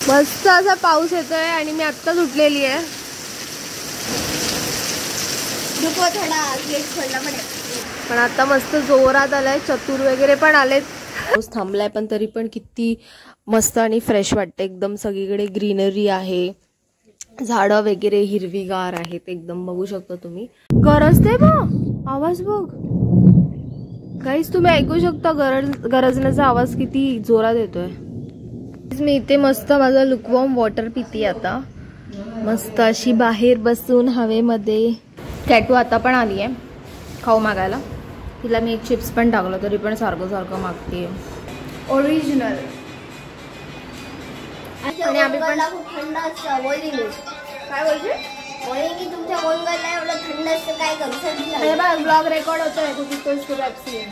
मस्त असा पाऊस येतोय आणि मी आत्ताच उठलेली आहे. पण आता मस्त जोरात आलाय. चतुर वगैरे पण आलेत. पाऊस थांबलाय पण तरी पण किती मस्त आणि फ्रेश वाटतं. एकदम सगळीकडे ग्रीनरी आहे. झाडं वगैरे हिरवीगार आहेत एकदम. बघू शकता तुम्ही. गरजते बघ आवाज बघ गाईस, तुम्ही ऐकू शकता गरजण्याचा आवाज किती जोरात येतोय. मी इथे मस्त माझा लुकवॉर्म वॉटर पिते आता. मस्त अशी बाहेर बसून हवेमध्ये. कॅटू आता पण आली आहे खाऊ मागायला. तिला मी एक चिप्स पण टाकलं तरी पण सारखं सारखं मागते. ओरिजिनल. आणि आम्ही पण थंड असतं. काय बोलते की तुमच्या गोलगला एवढं थंड असतं काय करू. ब्लॉग रेकॉर्ड होतोय. पेप्सी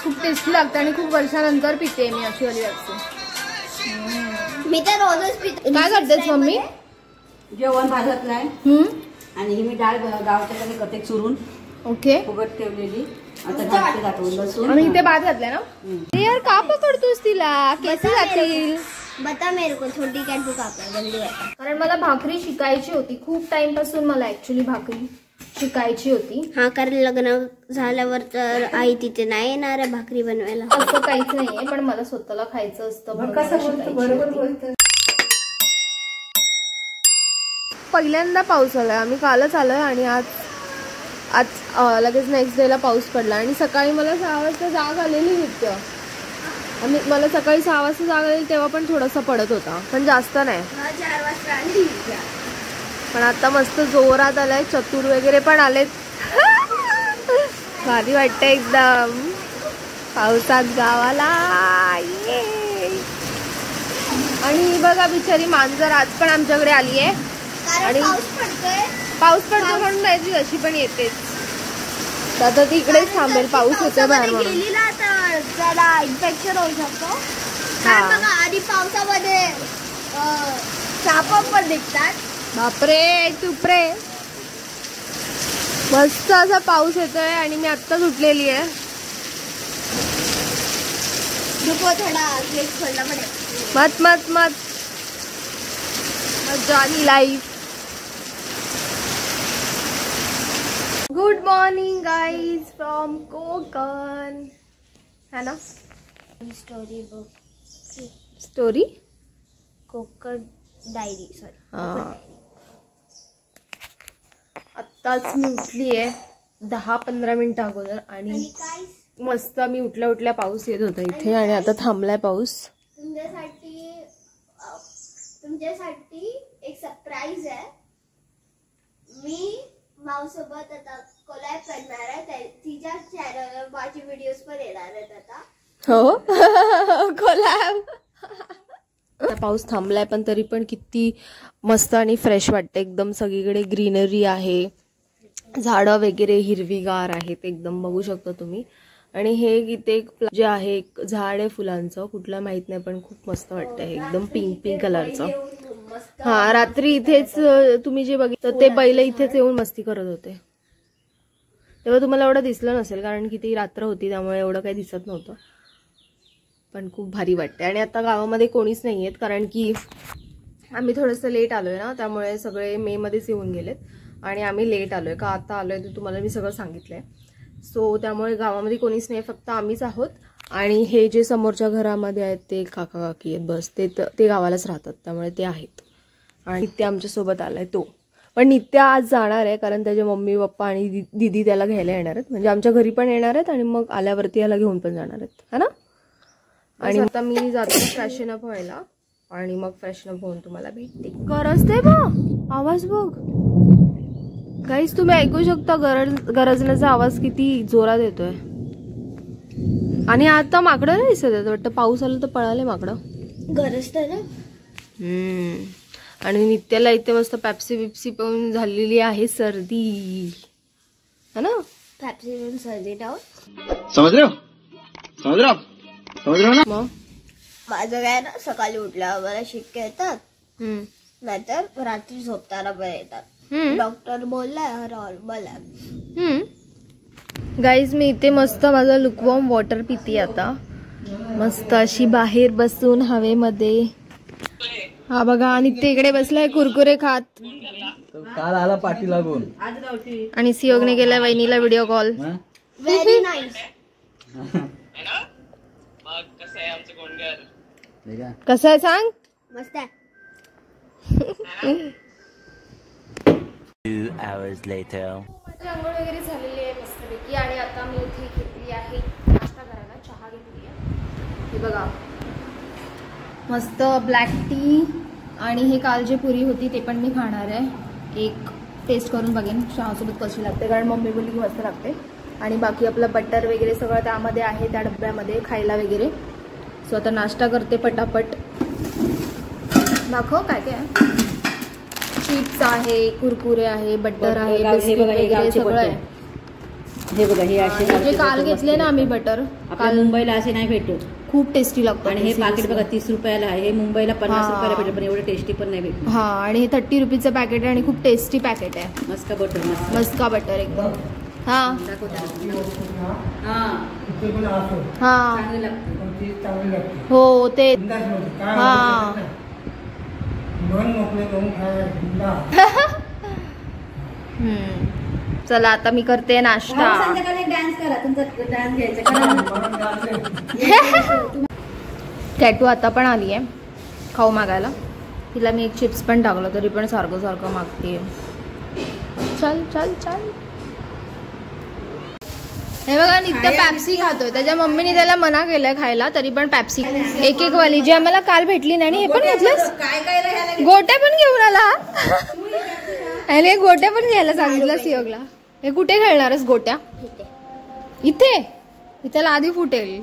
खूप टेस्टी लागते आणि खूप वर्षानंतर पिते मी अशी वाली पेप्सी. मी तर रोजच पिते. काय करतेस मम्मी? जेवण भाजत नाही आणि ही मी डाळ गावच्या कथे चुरून ओके फुगत ठेवलेली. आता घातली घातून बसून आम्ही इथे भात घातलाय ना. यार का पकडतोस तिला? केस जातील. बता मेरे को छोटी कॅटू कापा जल्दी बता. कारण मला भाकरी शिकायची होती. खूप टाइम पासून मला ऍक्च्युली भाकरी शिकायची होती. हा कारण लग्न झाल्यावर तर आई तिथे नाही येणार आहे भाकरी बनवायला. असं काहीच नाहीये पण मला स्वतःला खायचं असतं. पहिल्यांदा पाऊस आलाय. आम्ही कालच आलोय आणि आज लगेच नेक्स्ट डेला पाऊस पडला. आणि सकाळी मला 6 वाजता जाग आलेली नित्य. आणि मला सकाळी 6 वाजता जाग आलेली तेव्हा पण थोडासा पडत होता पण जास्त नाही. 4 वाजता आली. पण आता मस्त जोरात आलाय. चतुर वगैरे पण आलेत. भारी वाटतंय एकदम पावसात गावाला. आणि बघा बिचारी मांजर आज पण आमच्याकडे आली आहे. आणि पाऊस पडतो म्हणून नाही अशी पण येतेच. आता ती इकडेच थांबेल. पाऊस होतोय बाहेर म्हणून. त्याला इन्फेक्शन होऊ शकतो. आधी पावसामध्ये साप पण दिसतात. बापरे तुपरे. मस्त असा पाऊस येतोय आणि मी आत्ताच उठलेली आहे. मत मत मत मजा आली life. Good morning guys from Konkan. है ना story book. Story Konkan diary. Sorry. आत्ताच मी उठली आहे 10-15 मिनिटं अगोदर. आणि मस्त मी उठल्या उठल्या पाऊस येत होता इथे आणि आता थांबलाय पाऊस. तुमच्यासाठी एक सरप्राईज आहे. मी माऊसोबत आता कोलॅब करणार आहे. तिच्या चॅनलवर माझे व्हिडिओज पण येणार आहेत आता. हो कोलॅब. आता पाऊस थांबलाय पण तरी पण किती मस्त आणि फ्रेश वाटतं. एकदम सगळीकडे ग्रीनरी आहे. झाडं वगैरे हिरवीगार आहेत एकदम. बघू शकता तुम्ही. आणि हे इथे जे आहे एक झाड आहे फुलांचं. कुठलं माहित नाही पण खूप मस्त वाटतं. हे एकदम पिंक कलरचं. हा रात्री इथेच तुम्ही जे बघितलं ते बैल इथेच येऊन मस्ती करत होते. तेव्हा तुम्हाला एवढं दिसलं नसेल कारण की ती रात्र होती त्यामुळे एवढं काही दिसत नव्हतं. पण खूप भारी वाटते. आणि आता गावामध्ये कोणीच नाही आहेत कारण की आम्ही थोडंसं लेट आलोय ना. त्यामुळे सगळे मे मध्येच येऊन गेलेत आणि आम्ही लेट आलोय. का आता आलोय ते तुम्हाला मी सगळं सांगितलंय. सो त्यामुळे गावामध्ये कोणीच नाही. फक्त आम्हीच आहोत. आणि हे जे समोरच्या घरामध्ये आहेत ते काका काकी आहेत बस. ते गावालाच राहतात त्यामुळे ते आहेत. आणि नित्य आमच्यासोबत आलाय तो. पण नित्य आज जाणार आहे कारण त्याचे मम्मी पप्पा आणि दीदी त्याला घ्यायला येणार आहेत. म्हणजे आमच्या घरी पण येणार आहेत आणि मग आल्यावरती याला घेऊन पण जाणार आहेत. है ना. आणि आता मी जाते फ्रेशन अप व्हायला आणि मग फ्रेशन अप होऊन तुम्हाला भेटते. गरजते बघ आवाज बघ गाईस, तुम्ही ऐकू शकता गरजण्याचा आवाज किती जोरात येतोय. आणि आता माकडं नाही दिसत आहेत वाटतं. पाऊस आला तर पळाले माकडं. गरजतं ना. आणि नित्याला इथे मस्त पेप्सी बिप्सी पण झालेली आहे. सर्दी है ना. पेप्सी पिऊन सर्दी डाऊन. समझ रहे हो ना. मग माझं काय ना सकाळी उठल्यावर मला शिक्के येतात. नाहीतर रात्री झोपताना पण येतात. डॉक्टर बोललाय नॉर्मल आहे. गाईज मी इथे मस्त माझा लुकवॉर्म वॉटर पिते आता. मस्त अशी बाहेर बसून हवेमध्ये. हा बघा आणि ते इकडे बसलाय कुरकुरे खात. काल आला पाठी लागून. आज गावठी आणि सियोगने केलाय वहिनीला व्हिडिओ कॉल. Very nice. कसं आहे सांग. मस्त आहे. 2 hours later. माझी आंघोळ वगैरे झालेली आहे मस्तपैकी आणि आता मी इथे घेतली आहे नाश्ता करायला. चहा घेतली आहे. हे बघा मस्त ब्लॅक टी आणि हे काल जे पुरी होती ते पण मी खाणार आहे. एक टेस्ट करून बघेन चहासोबत कशी लागते, कारण मम्मी बोलली की मस्त लागते. आणि बाकी आपलं बटर वगैरे सगळं त्यामध्ये आहे, त्या डब्यामध्ये खायला वगैरे. सो आता नाश्ता करते पटापट. दाखव काय काय आहे. चिप्स आहे, कुरकुरे आहे, बटर आहे, बिस्किट वगैरे सगळं आहे. हे बघा हे असे जे काल घेतले ना आम्ही बटर, आपल्या मुंबईला असे नाही भेटत. खूप टेस्टी लागतं. आणि हे पाकिट बघा 30 रुपयाला आहे. हे मुंबईला 50 रुपयाला भेटत, पण एवढं टेस्टी पण नाही भेटत. हा आणि हे 30 रुपीजचं पॅकेट आहे आणि खूप टेस्टी पॅकेट आहे. मस्का बटर मस्त. मस्का बटर एकदम. हा हा हा चांगली लागते. हो ते हा चला आता मी करते नाश्ता. संध्याकाळी डान्स करा, तुमचा डान्स घ्यायचा. टॅटू आता पण आली आहे खाऊ मागायला. तिला मी एक चिप्स पण टाकलं तरी पण सारखं सारखं मागते. चल चल चल. हे बघा नित्य पॅप्सी खातोय. त्याच्या मम्मीने त्याला मना केलंय खायला तरी पण पॅप्सी एक एक वाली जी आम्हाला काल भेटली नाही. हे पण घेतलंस. गोट्या पण घेऊन आला. आणि गोट्या पण घ्यायला सांगितलं सियोगला. हे कुठे खेळणारच गोट्या. इथे त्याला आधी फुटेल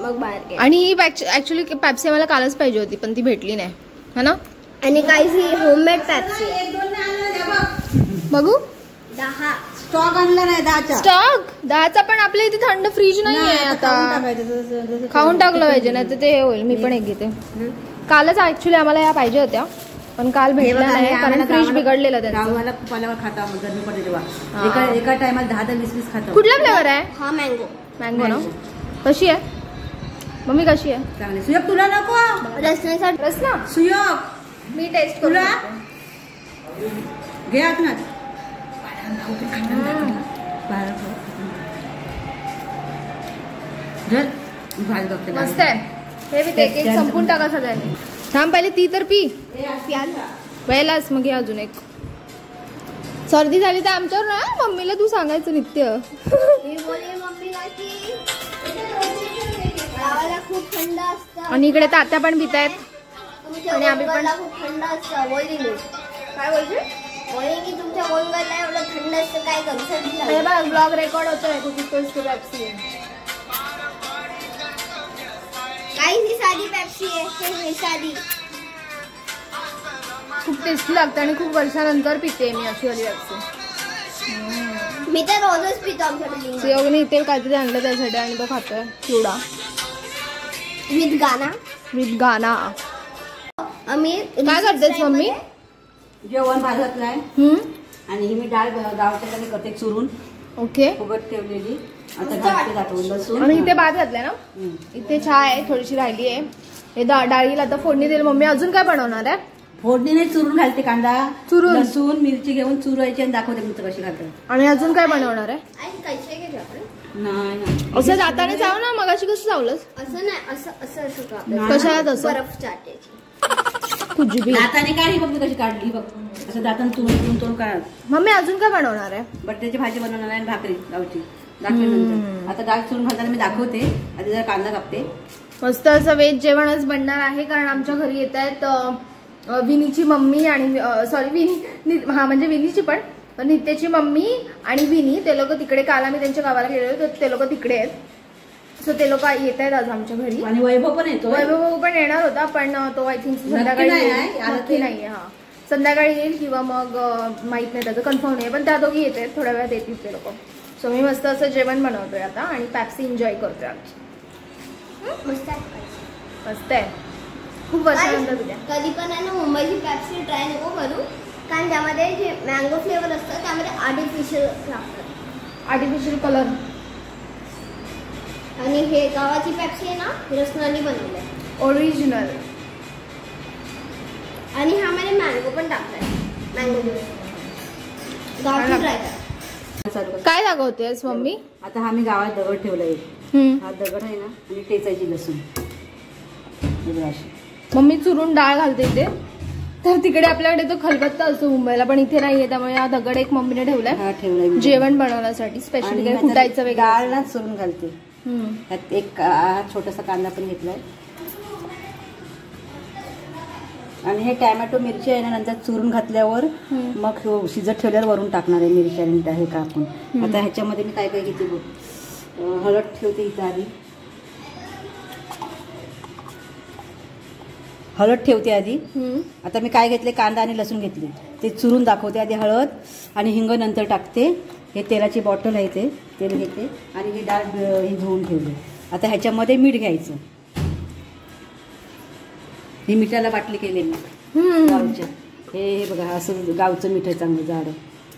मग बाहेर. आणि ही ऍक्च्युली पॅप्सी आम्हाला कालच पाहिजे होती पण ती भेटली नाही है ना. आणि काही ही होममेड पॅप्सी. बघू 10 स्टॉक आणला नाही 10चा. स्टॉक 10चा पण आपल्या इथे थंड फ्रीज नाहीये आता. खाऊन टाकलं पाहिजे नाही तर ते हे होईल. मी पण एक घेते. कालच ऍक्च्युली आम्हाला या पाहिजे होत्या पण काल भेटल्या नाही कारण फ्रीज बिघडलेलं त्यांचं. गावाला खूप आल्यावर खाता गरमी पडते तेव्हा. एका टायमाला 10 ते 20 खाता. कुठला फ्लेवर आहे. हा मँगो. मँगो ना. कशी आहे मम्मी कशी आहे. चांगली. सुयोग तुला नको. रसण्यासाठी रसना सुयोग मी टेस्ट तुला घे आत ना. मस्त आहे. हे मी एक संपून टाका सगळ्यांनी. थांब पहिले ती तर पी. पहिलाच मग हे अजून एक. सर्दी झाली तर आमच्यावर ना मम्मीला तू सांगायचं नित्य. मी बोलले मम्मीला की गावाला खूप थंड असतं आणि इकडे तात्या पण पित आहेत. तुमच्या आणि आम्ही पण- गोलगोलला खूप थंड असतं. बोलली मी. काय बोलते. बोलली की तुमच्या गोलगोलला एवढं थंड असतं काय करू हे बघ ब्लॉग रेकॉर्ड होतोय. तू पितोयस की पेप्सी. काही ही साधी पेप्सी आहे. हे साधी. खूप टेस्टी लागतं आणि खूप वर्षानंतर पिते मी अशी वाली पेप्सी. मी तर रोजच पितो आमच्या बिल्डिंग सियोगने इथे काहीतरी आणलं त्यासाठी आणि तो खातोय चिवडा विथ गाना. विथ गाना. आम्ही काय करतेस मम्मी. जेवण भाजतलाय आणि ही मी डाळ गावच्या करते चुरून ओके. फुगत ठेवलेली. आता घालते दाखवून लसूण. आणि इथे भात घातलाय ना. इथे चहा आहे थोडीशी राहिली आहे. हे डाळीला आता फोडणी देईल मम्मी. अजून काय बनवणार आहे. फोडणीने चुरून घालते. कांदा चुरून? लसूण मिरची घेऊन चुरायची आणि दाखवते मित्र कशी घालतात. आणि अजून काय बनवणार आहे. आणि कैसे घेतो आपण. नाही असं जाताना जाऊ ना. मगाशी कसं चावलंस. असं नाही असं असं असं का नाही. कशाला तसं बर्फ चाटायची. तुझी बी. दाताने काढ. बघ कशी काढली बघ. असं दाताने चुरून काढ. मम्मी अजून काय बनवणार आहे. बटाट्याची भाजी बनवणार आहे आणि भाकरी गावची दाखवेनंतर. आता डाळ चुरून घालताना मी दाखवते. आधी जरा कांदा कापते. मस्त असं व्हेज जेवणच बनणार आहे कारण आमच्या घरी येत आहेत विनीची मम्मी आणि सॉरी विनी हा म्हणजे विनीची पण नित्याची मम्मी आणि विनी. ते लोक तिकडे काल आम्ही त्यांच्या गावाला गेलेलो तर ते लोक तिकडे आहेत. सो ते लोक येत आहेत आज आमच्या घरी. आणि वैभव पण येतो. वैभव पण येणार होता पण तो आय थिंक संध्याकाळी नक्की नाहीये. हा संध्याकाळी येईल किंवा मग माहित नाही त्याचं कन्फर्म नाही पण त्या दोघी येत आहेत. थोड्या वेळात येतील ते लोक. सो मी मस्त असं जेवण बनवतोय आता आणि पॅप्सी एन्जॉय करतोय आमची. मस्त आहे. मस्त आहे. खूप वर्षानंतर तुझ्या कधी पण आहे ना मुंबईची पेप्सी ट्राय नको करू कारण त्यामध्ये जे मँगो फ्लेवर असतं त्यामध्ये आर्टिफिशियल लागतात. Artificial colour. आणि हे गावाची पेप्सी आहे ना रसनाने बनवली आहे. ओरिजिनल. मँगो पण टाकलाय. मँगो गावठी ट्राय करा. चालू कर. काय दाखवतेस मम्मी? आता हा मी गावात दगड ठेवला आहे. हा दगड आहे ना आणि टेचायची लसूण बघा अशी. मम्मी चुरून डाळ घालते इथे. तर तिकडे आपल्याकडे तो खलबत्ता असतो मुंबईला, पण इथे नाहीये, त्यामुळे हा दगड एक मम्मीने ठेवलाय हा ठेवलाय मी. जेवण बनवण्यासाठी स्पेशली काय कुटायचं वगैरे. डाळ ना चुरून घालते. त्यात एक छोटासा कांदा पण घेतलाय आणि हे टॅमॅटो मिरची आहे ना नंतर चुरून घातल्यावर मग शिजत ठेवल्यावर वरून टाकणार आहे मिरची आणि हे कापून. आता ह्याच्यामध्ये मी काय काय घेते बघ. हळद ठेवते इथं आधी. हळद ठेवते आधी. आता मी काय घेतले कांदा आणि लसूण घेतले ते चुरून दाखवते. आधी हळद आणि हिंग नंतर टाकते. हे तेलाची बॉटल आहे ते तेल घेते आणि ही डाळ हे धुवून ठेवले. आता ह्याच्यामध्ये मीठ घ्यायचं. ही मिठाला बाटली केलेली गावच्या. हे बघा असं गावचं मीठ आहे चांगलं जाड.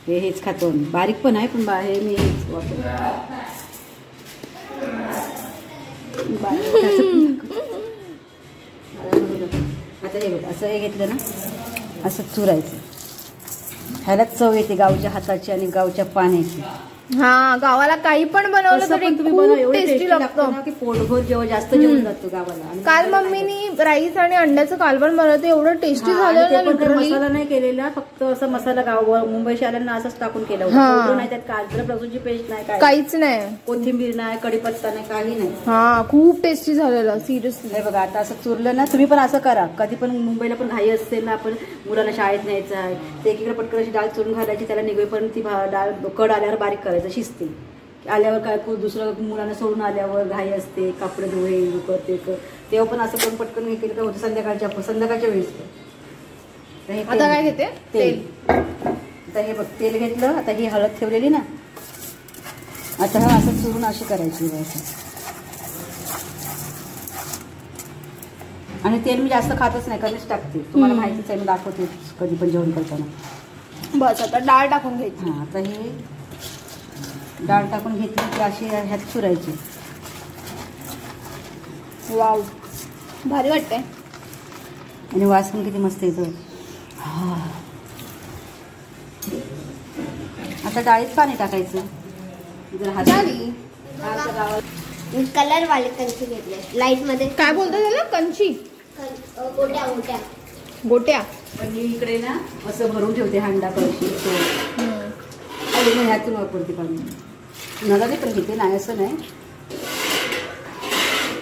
हेच खातो आम्ही. बारीक पण आहे पण हे मी हेच वापरतो. आता हे बघा असं हे घेतलं ना असं चुरायचं. ह्याला चव येते गावच्या हाताची आणि गावच्या पाण्याची. हा गावाला काही पण बनवलं तरी खूप टेस्टी लागतं की पोटभर जेव्हा जास्त जेवण जातो गावाला. काल मम्मीनी राईस आणि अंड्याचं कालवण बनवलं एवढं टेस्टी झालं ना. मसाला नाही केलेला फक्त असं मसाला गाव मुंबई शाळांना असंच टाकून केलं होतं. नाही त्यात काजरं लसूणची पेस्ट नाही काय काहीच नाही. कोथिंबीर नाही कढीपत्ता नाही काही नाही. हा खूप टेस्टी झालेलं सिरियसली. हे बघा आता असं चुरलं ना तुम्ही पण असं करा. कधी पण मुंबईला पण घाई असते ना आपण मुलांना शाळेत न्यायचं आहे ते एकीकडे पटकन अशी डाळ चुरून घालायची त्याला निघेपर्यंत ती डाळ कड आल्यावर बारीक करायचं शिजते. आल्यावर काय दुसरं मुलांना सोडून आल्यावर घाई असते कपडे धुवे करते तेव्हा पण असं करून पटकन हे केलं तर होतं संध्याकाळच्या वेळेस. आता काय घेते तेल. आता हे बघ तेल घेतलं. आता ही हळद ठेवलेली ना आता हा असं चुरून अशी करायची आणि तेल मी जास्त खातच नाही कधीच टाकते. तुम्हाला माहितीच आहे मी दाखवते कधी पण जेवण करताना. बस आता डाळ टाकून घ्यायची. हा आता हे डाळ टाकून घेतली की अशी ह्यात चुरायची. वाव भारी वाटते आणि वास पण किती मस्त येतो. आता डाळीत पाणी टाकायचं. कलर वाले कंची घेतले लाईट मध्ये. काय बोलतो त्याला कंची गोट्या गोट्या गोट्या. पण मी इकडे ना असं भरून ठेवते हांडा कळशी ह्यातून वापरते पाणी. नगाने पण घेते नाही असं नाही.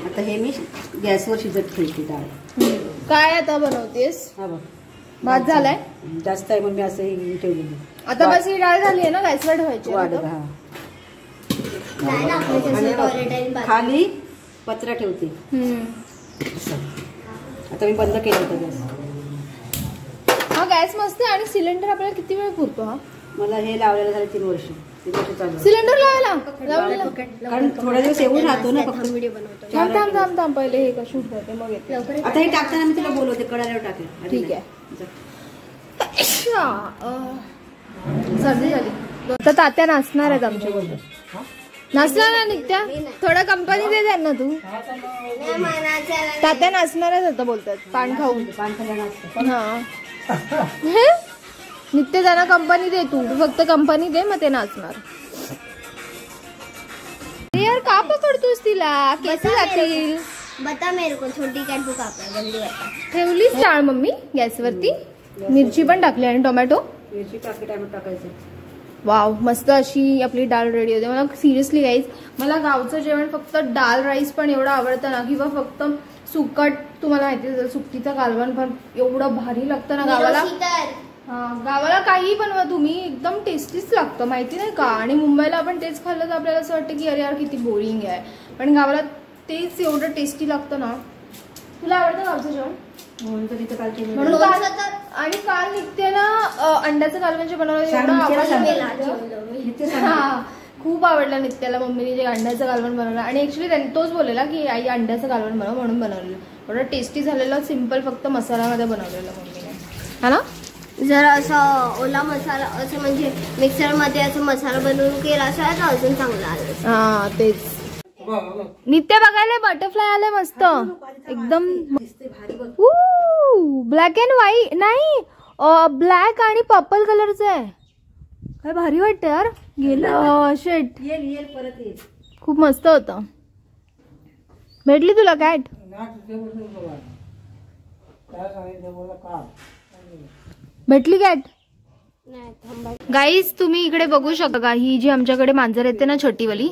आता हे मी गॅसवर शिजत ठेवते डाळ. काय आता बनवतेस? हा बघ भात झालाय जास्त आहे म्हणून मी असं हे ठेवलेलं. आता बस ही डाळ झाली आहे ना गॅसवर ठेवायची. खाली पत्रा ठेवते. आता मी बंद केला होता गॅस. हा गॅस मस्त आहे. आणि सिलेंडर आपल्याला किती वेळ पुरतो? हा मला हे लावलेलं झालं 3 वर्ष चालू. सिलेंडर लावायला कारण थोडा दिवस येऊन राहतो ना फक्त. व्हिडिओ बनवतो. थांब पहिले हे का शूट करते मग येते. आता हे टाकताना मी तुला बोलवते कडाल्यावर टाकेल. ठीक आहे. सर्दी झाली तर तात्या नाचणार आहेत आमच्या बोलतो. नाचणार ना नित्या थोडं कंपनी दे त्यांना तू. तात्या नाचणार आहेत आता बोलतात पान खाऊन. हा नित्य त्यांना कंपनी दे तू फक्त कंपनी दे मग ते नाचणार. यार का पकडतोस तिला केस जातील. बता मेरे को छोटी कॅट बुक आपल्या जल्दी बता. ठेवलीच डाळ मम्मी गॅसवरती. मिरची पण टाकली आणि टोमॅटो. मिरची टाकी टॅमॅटो टाकायचं. वाव मस्त अशी आपली डाळ रेडी होते. मला सिरियसली गाईज मला गावचं जेवण फक्त डाळ राईस पण एवढं आवडतं ना किंवा फक्त सुकट तुम्हाला माहिती आहे सुकटीचं कालवण पण एवढं भारी लागतं ना गावाला. गावाला काही बनवा तुम्ही एकदम टेस्टीच लागतं माहिती नाही का. आणि मुंबईला आपण तेच खाल्लं तर आपल्याला असं वाटतं की अरे यार किती बोरिंग आहे. पण गावाला तेच एवढं टेस्टी लागतं ना. तुला आवडतं गावचं जेवण म्हणून तर तिथं काल केलं. म्हणून आणि काल निघते ना अंड्याचं कालवण जे बनवलं एवढं आवडलं. हा खूप आवडलं नित्याला मम्मीने जे अंड्याचं कालवण बनवलं. आणि ऍक्च्युली त्यांनी तोच बोललेला की आई अंड्याचं कालवण बनव म्हणून बनवलेलं. एवढं टेस्टी झालेलं सिम्पल फक्त मसाल्यामध्ये बनवलेलं मम्मीने हा ना. जर असं ओला मसाला असं म्हणजे मिक्सर मध्ये असं मसाला बनवून केला असा तर अजून चांगला आलं. हा तेच. नित्य बघायला बटरफ्लाय आले मस्त एकदम ब्लॅक अँड व्हाईट नाही ब्लॅक आणि पर्पल कलरचं आहे. काय भारी वाटतं यार. गेलं शेट. येईल परत येईल. खूप मस्त होतं. भेटली तुला कॅट? भेटली कॅट? गाईज तुम्ही इकडे बघू शकता. ही जी आमच्याकडे मांजर येते ना छोटीवाली,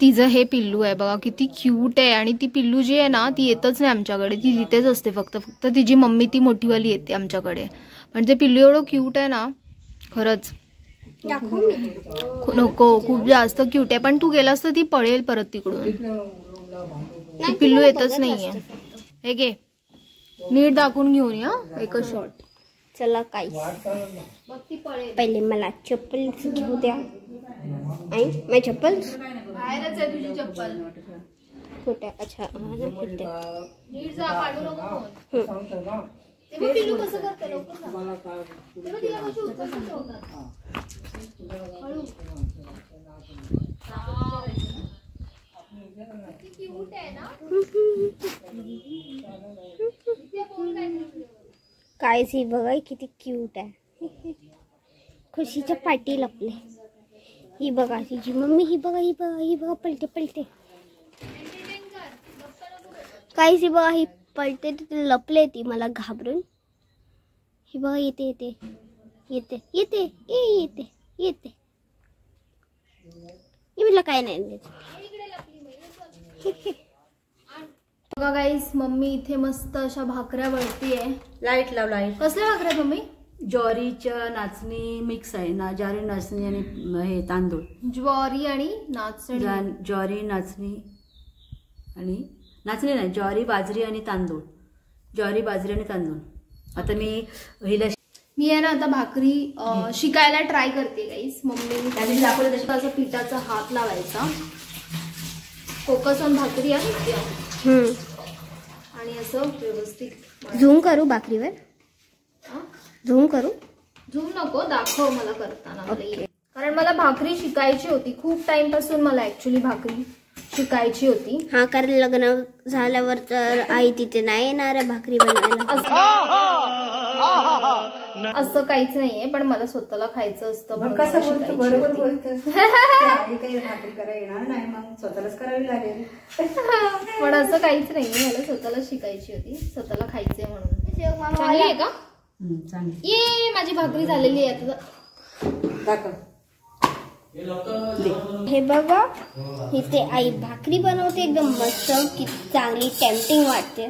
तिचं हे पिल्लू आहे बघा. किती क्यूट आहे. आणि ती पिल्लू जी आहे ना ती येतच नाही आमच्याकडे. ती तिथेच असते. फक्त तिची मम्मी ती मोठीवाली येते आमच्याकडे. म्हणजे पिल्लू एवढं क्यूट आहे ना खरंच. नको, खूप जास्त क्यूट आहे. पण तू गेलास तर ती पळेल परत तिकडून. ती पिल्लू येतच नाहीये. हे घे, नीट दाखवून घेऊन या एकच शॉट. चला काय पहिले मला चप्पल घेऊ द्या. माझी चप्पल बाहेरच आहे तुझी चप्पल. कुठे? अच्छा नीट जा, काढू नको. तेव्हा पिल्लू कसं करतं लवकर सांग. तेव्हा तिला कशी उचलून ठेवतात. हळू. किती क्यूट आहे ना. काय सी बघा किती क्यूट आहे. खुशीच्या पाठी लपले. ही बघा तिची मम्मी. ही बघा ही बघा ही बघा पलटे पलटे. काय सी बघा ही पलटे तिथे लपले. ती मला घाबरून. ही बघा येते येते येते येते येते येते. म्हटलं काय नाही. बघा गाईस, मम्मी इथे मस्त अशा भाकऱ्या वळतीये. लाईट लाव लाईट. कसल्या भाकऱ्या मम्मी? ज्वारीच्या नाचणी मिक्स आहे ना. ज्वारी नाचणी आणि हे तांदूळ. ज्वारी आणि नाचणी. ज्वारी नाचणी आणि नाचणी नाही, ज्वारी बाजरी आणि तांदूळ. ज्वारी बाजरी आणि तांदूळ. आता मी आहे ना आता भाकरी शिकायला ट्राय करते गाईस. मम्मी त्याने दाखवलं तशी. असं पिठाचा हात लावायचा. कोकसन भाकरी आहे आणि असं व्यवस्थित झूम करू भाकरीवर. झूम करू. झूम नको, दाखव मला करताना. मला कारण मला भाकरी शिकायची होती. खूप टाइम पासून मला ऍक्च्युली भाकरी शिकायची होती. हा, कारण लग्न झाल्यावर तर आई तिथे नाही येणार आहे भाकरी बनवायला. असं काहीच नाहीये, पण मला स्वतःला खायचं असतं. कसं बोलतो, बरोबर बोलतो. काही भाकरी करायला येणार नाही, मग स्वतःलाच करावी लागेल. पण असं काहीच नाहीये. मला स्वतःला शिकायची होती, स्वतःला खायचंय म्हणून. चांगली आहे का? चांगली. ये माझी भाकरी झालेली आहे आता. दाखव. हे बघा इथे आई भाकरी बनवते एकदम मस्त. किती चांगली टेम्पटिंग वाटते.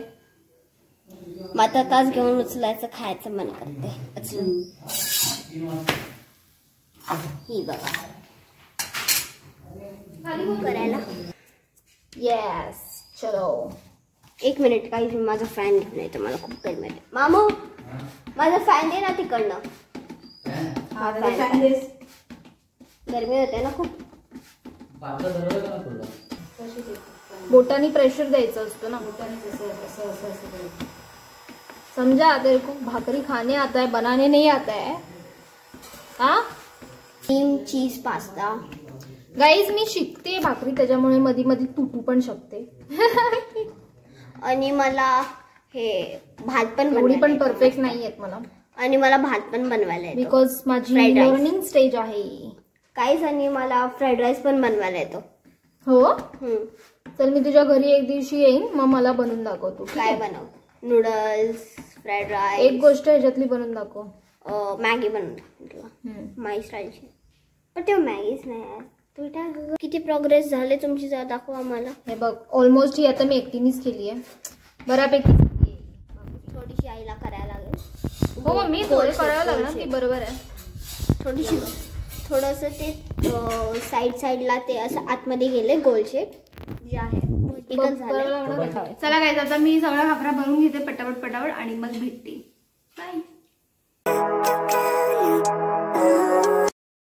मग आता तास घेऊन उचलायचं, खायचं मन करते. ही बघा करायला. येस, चलो. एक मिनिट, काही माझा फॅन घेऊन येतो. मला खूप गरमी आहे. मामू माझा फॅन दे ना तिकडनं. गरमी होते ना खूप. बोटानी प्रेशर द्यायचं असतं ना. समझा, तेरे को भाकरी खाने आता है, बनाने नहीं आता है. हाँ, क्रीम चीज पास्ता. गाईज मी शिकते भाकरी, त्याच्यामुळे मध्ये मध्ये तुटू पण शकते. आणि मला हे भात पण एवढी पण बनवायला परफेक्ट नाही आहेत मला. आणि मला भात पण बनवायला येतो. बिकॉज माझी Fried rice. लर्निंग स्टेज आहे. काहीच. आणि मला फ्राईड राईस पण बनवायला येतो. हो, चल मी तुझ्या घरी एक दिवशी येईन, मग मला बनवून दाखव तू. काय बनव? Noodles, fried rice. एक गोष्ट ह्याच्यातली बनवून दाखव. मॅगी बनवून माई स्टाईलची. पण तेव्हा मॅगीच नाही यार. तू किती प्रोग्रेस झाले तुमची, जरा दाखवा आम्हाला. हे बघ, ऑलमोस्ट ही आता मी एकटीनेच केली आहे. बऱ्यापैकी. थोडीशी आईला करायला लागेल. हो मम्मी, थोडं करावं लागणार की. बरोबर आहे. थोडीशी थोडंसं ते साईडला ते असं आतमध्ये गेले गोल शेप जे आहे. चला काय, आता मी सगळ्या भाकऱ्या भरून घेते पटापट आणि मग भेटते. बाय.